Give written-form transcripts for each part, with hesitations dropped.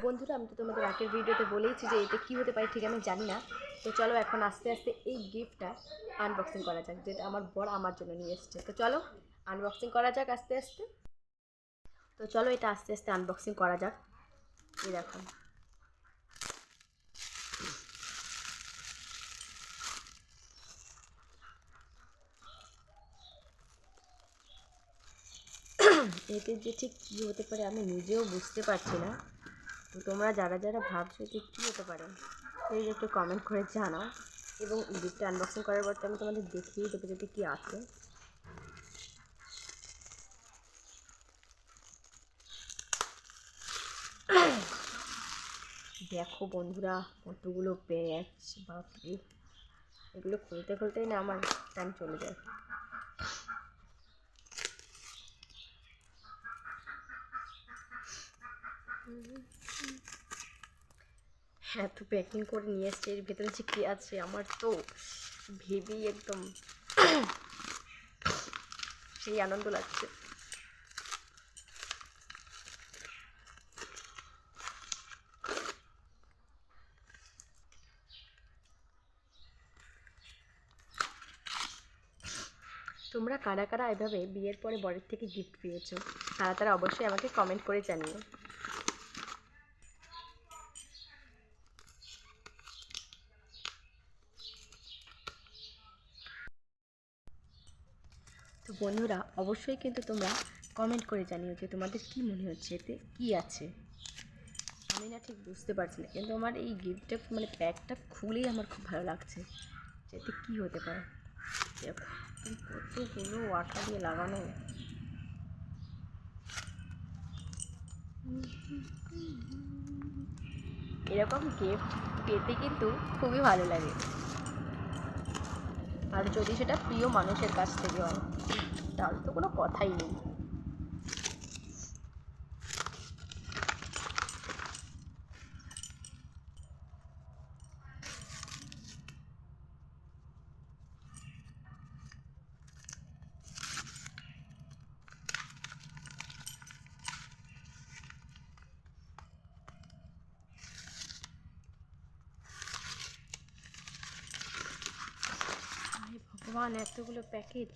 বন্ধুরা, আমি তো তোমাদের আগের ভিডিওতে বলেইছি যে এটা কী হতে পারে ঠিক আমি জানি না। তো চলো এখন আস্তে আস্তে এই গিফটটা আনবক্সিং করা যাক, যেটা আমার বর আমার জন্য নিয়ে এসছে। তো চলো আনবক্সিং করা যাক আস্তে আস্তে। তো চলো এটা আস্তে আস্তে আনবক্সিং করা যাক। এই দেখো, এতে যে ঠিক কী হতে পারে আমি নিজেও বুঝতে পারছি না। তো তোমরা যারা যারা ভাবছো এতে কী হতে পারে প্লিজ একটু কমেন্ট করে জানাও, এবং গিফটটা আনবক্সিং করার পর তো আমি তোমাদের দেখিয়ে দেবো যেতে কী আছে। দেখো বন্ধুরা, কতগুলো প্যাচ, বাপরে! এগুলো খুলতে খুলতেই না আমার টাইম চলে যায়। হ্যাঁ, তো প্যাকিং করে নিয়ে এসছে, এর ভেতরে যে কী আছে আমার তো ভেবেই একদম সেই আনন্দ লাগছে। তোমরা কারা কারা এভাবে বিয়ের পরে বরের থেকে গিফট পেয়েছো, তারা তারা অবশ্যই আমাকে কমেন্ট করে জানিও। তো বন্ধুরা, অবশ্যই কিন্তু তোমরা কমেন্ট করে জানিও যে তোমাদের কী মনে হচ্ছে, এতে কী আছে। আমি না ঠিক বুঝতে পারছি না, কিন্তু আমার এই গিফটটা মানে প্যাকটা খুলেই আমার খুব ভালো লাগছে যে এতে কী হতে পারে। দেখো কতগুলো আঠা দিয়ে লাগানো। এরকম গিফট পেতে কিন্তু খুবই ভালো লাগে, আর যদি সেটা প্রিয় মানুষের কাছ থেকে হয় তাহলে তো কোনো কথাই নেই। ভগবান, এতগুলো প্যাকেট!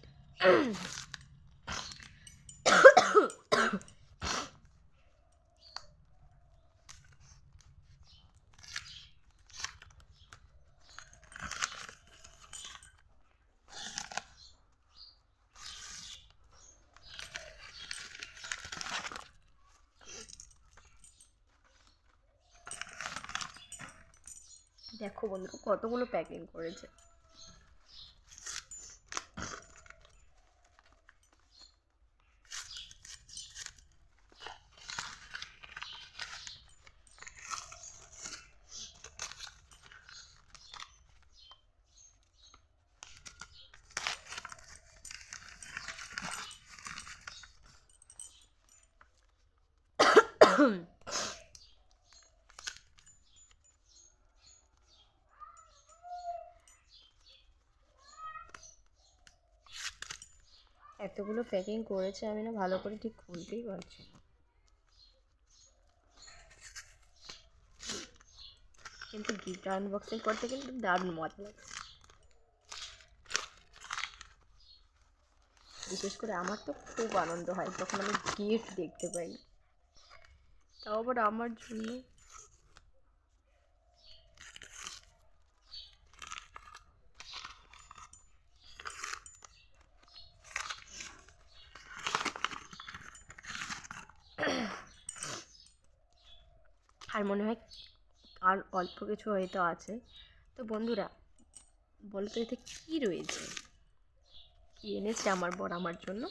দেখো বন্ধু, কতগুলো প্যাকিং করেছে। এতগুলো প্যাকিং করেছে, আমি না ভালো করে ঠিক খুলতেই পারছি না, কিন্তু গিফট আনবক্সিং করতে কিন্তু দারুণ মজা লাগে। বিশেষ করে আমার তো খুব আনন্দ হয় যখন আমি গিফট দেখতে পাই, তাও আবার আমার জন্য। আর মনে হয় আর অল্প কিছু হয়তো আছে। তো বন্ধুরা, বলো তো এতে কী রয়েছে, কী এনেছে আমার বর আমার জন্য।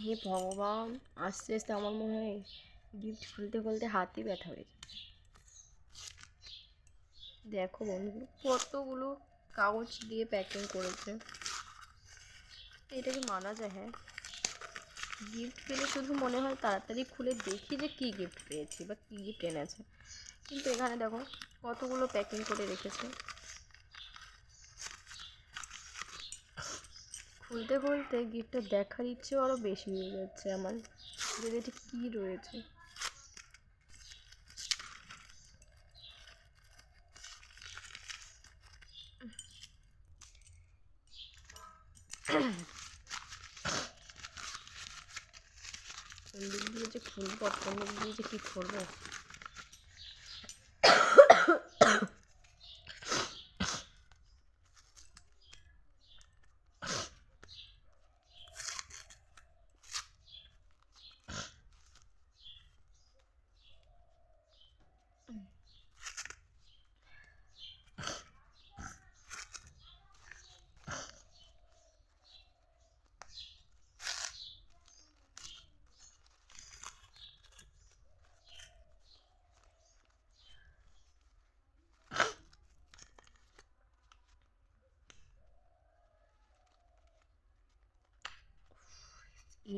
হে ভগবান, আস্তে আস্তে আমার মনে হয় গিফট খুলতে খুলতে হাতই ব্যথা হয়ে যাচ্ছে। দেখো বন্ধু, কতগুলো কাগজ দিয়ে প্যাকিং করেছে। এটা কি মানা যায়? হ্যাঁ, গিফট পেলে শুধু মনে হয় তাড়াতাড়ি খুলে দেখি যে কী গিফট পেয়েছি বা কী গিফট এনেছে, কিন্তু এখানে দেখো কতগুলো প্যাকিং করে রেখেছে। খুলতে খুলতে গিফটটা দেখার ইচ্ছেও আরও বেশি হয়ে যাচ্ছে আমার, যে এটা কী রয়েছে। কোন দিক দিয়ে যে খুলবো আর কোন দিক দিয়ে যে কী করবো।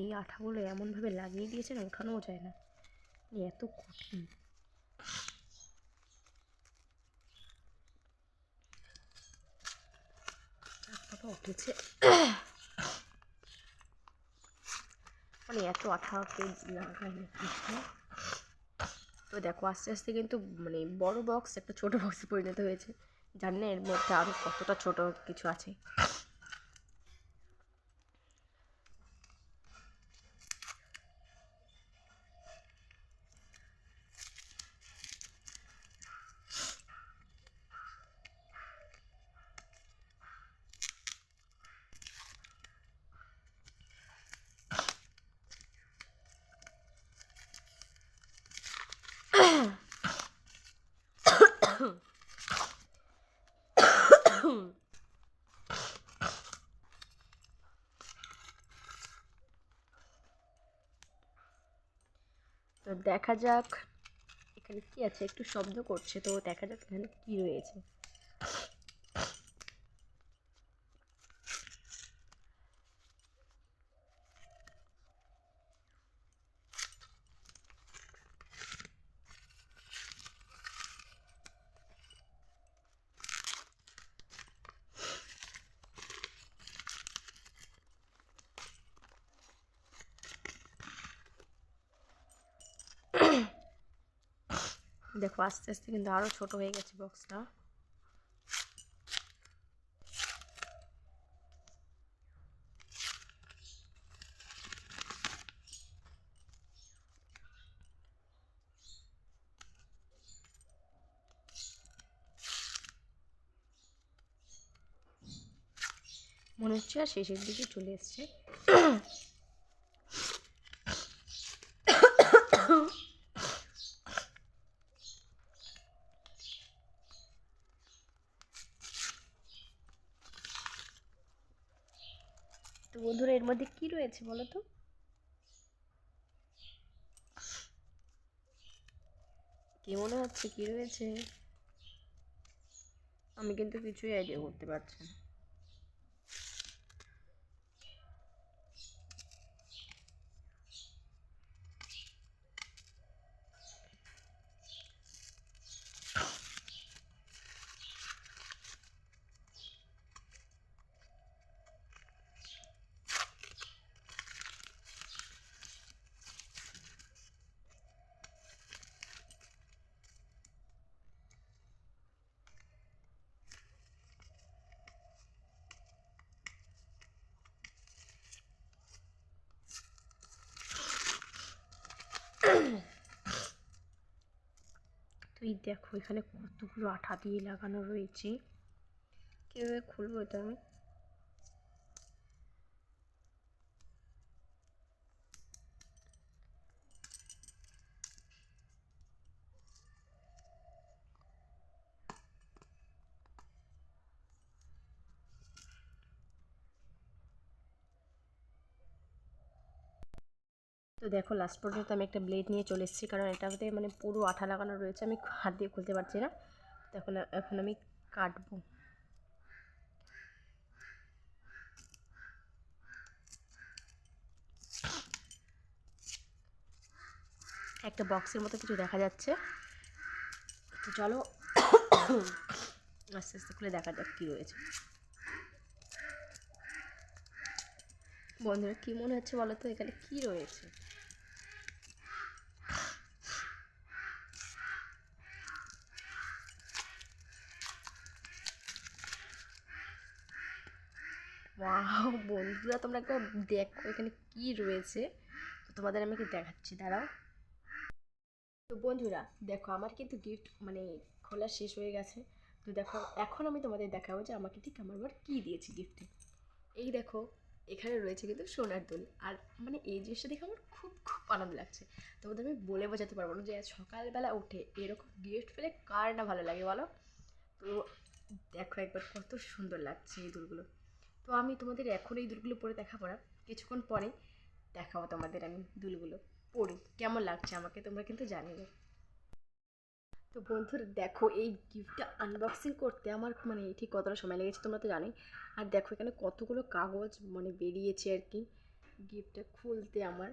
এই আঠাগুলো এমনভাবে লাগিয়ে দিয়েছে না, ওঠানোও যায় না, এত কঠিন। বাবা উঠেছে, মানে এত আঠাকে লাগাই নাকি। তো দেখো আস্তে আস্তে কিন্তু মানে বড় বক্স একটা ছোট বক্সে পরিণত হয়েছে। জানি না এর মধ্যে আরও কতটা ছোট কিছু আছে। তো দেখা যাক এখানে কি আছে, একটু শব্দ করছে, তো দেখা যাক এখানে কি রয়েছে। দেখো আস্তে আস্তে কিন্তু আরো ছোট হয়ে গেছে বক্সটা। মনে হচ্ছে আর শেষের দিকে চলে এসছে। তো বন্ধুরা এর মধ্যে কি রয়েছে বলো তো? কি মনে হচ্ছে কি রয়েছে? আমি কিন্তু কিছুই আইডিয়া করতে পারছি না। তুই দেখো এখানে কতগুলো আঠা দিয়ে লাগানো রয়েছে, কিভাবে খুলবো এটা আমি? তো দেখো লাস্ট পর্যন্ত আমি একটা ব্লেড নিয়ে চলে এসেছি, কারণ এটাতে মানে পুরো আঠা লাগানো রয়েছে, আমি হাত দিয়ে খুলতে পারছি না। তো এখন আমি কাটবো। একটা বক্সের মতো কিছু দেখা যাচ্ছে, তো চলো আস্তে আস্তে খুলে দেখা যাক কী রয়েছে। বন্ধুরা কী মনে হচ্ছে বলো তো, এখানে কী রয়েছে? ওয়াও বন্ধুরা, তোমরা একবার দেখো এখানে কী রয়েছে। তো তোমাদের আমি কি দেখাচ্ছি, দাঁড়াও। তো বন্ধুরা দেখো, আমার কিন্তু গিফট মানে খোলা শেষ হয়ে গেছে। তো দেখো এখন আমি তোমাদের দেখাবো যে আমাকে ঠিক আমার বার কী দিয়েছে গিফটে। এই দেখো, এখানে রয়েছে কিন্তু সোনার দুল। আর মানে এই জিনিসটা দেখে আমার খুব খুব আনন্দ লাগছে। তোমাদের আমি বলে বোঝাতে পারবো না যে আজ সকালবেলা উঠে এরকম গিফট পেলে কার না ভালো লাগে বলো। তো দেখো একবার কত সুন্দর লাগছে এই দুলগুলো। তো আমি তোমাদের এখন এই দুলগুলো পরে দেখাবো না, কিছুক্ষণ পরে দেখাবো তোমাদের আমি দুলগুলো পরে কেমন লাগছে আমাকে, তোমরা কিন্তু জানিও। তো বন্ধুরা দেখো, এই গিফটটা আনবক্সিং করতে আমার মানে ঠিক কতটা সময় লেগেছে তোমরা তো জানোই। আর দেখো এখানে কতগুলো কাগজ মানে বেরিয়েছে আর কি গিফটটা খুলতে আমার।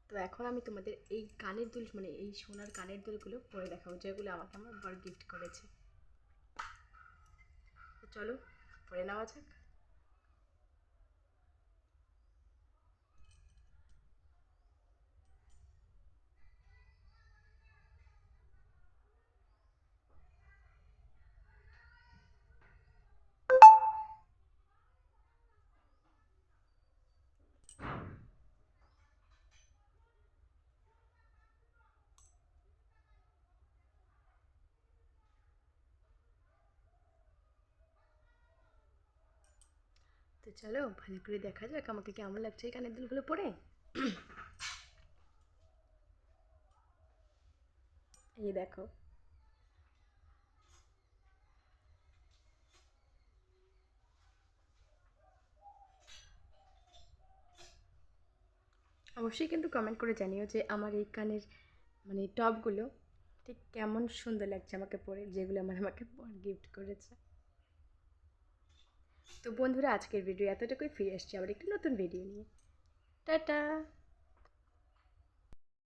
তো এখন আমি তোমাদের এই কানের দুল মানে এই সোনার কানের দুলগুলো পরে দেখাবো, যেগুলো আমাকে আমার বর গিফট করেছে। তো চলো পরে নেওয়া যাক। তো চলো ভালো করে দেখা যাক আমাকে কেমন লাগছে এই কানের দুলগুলো পরে। এই দেখো, অবশ্যই কিন্তু কমেন্ট করে জানিও যে আমার এই কানের মানে টপগুলো ঠিক কেমন সুন্দর লাগছে আমাকে পরে, যেগুলো আমাকে গিফট করেছে। তো বন্ধুরা আজকের ভিডিও এতটুকুই, ফিরে আসছি আবার একটি নতুন ভিডিও নিয়ে। টাটা।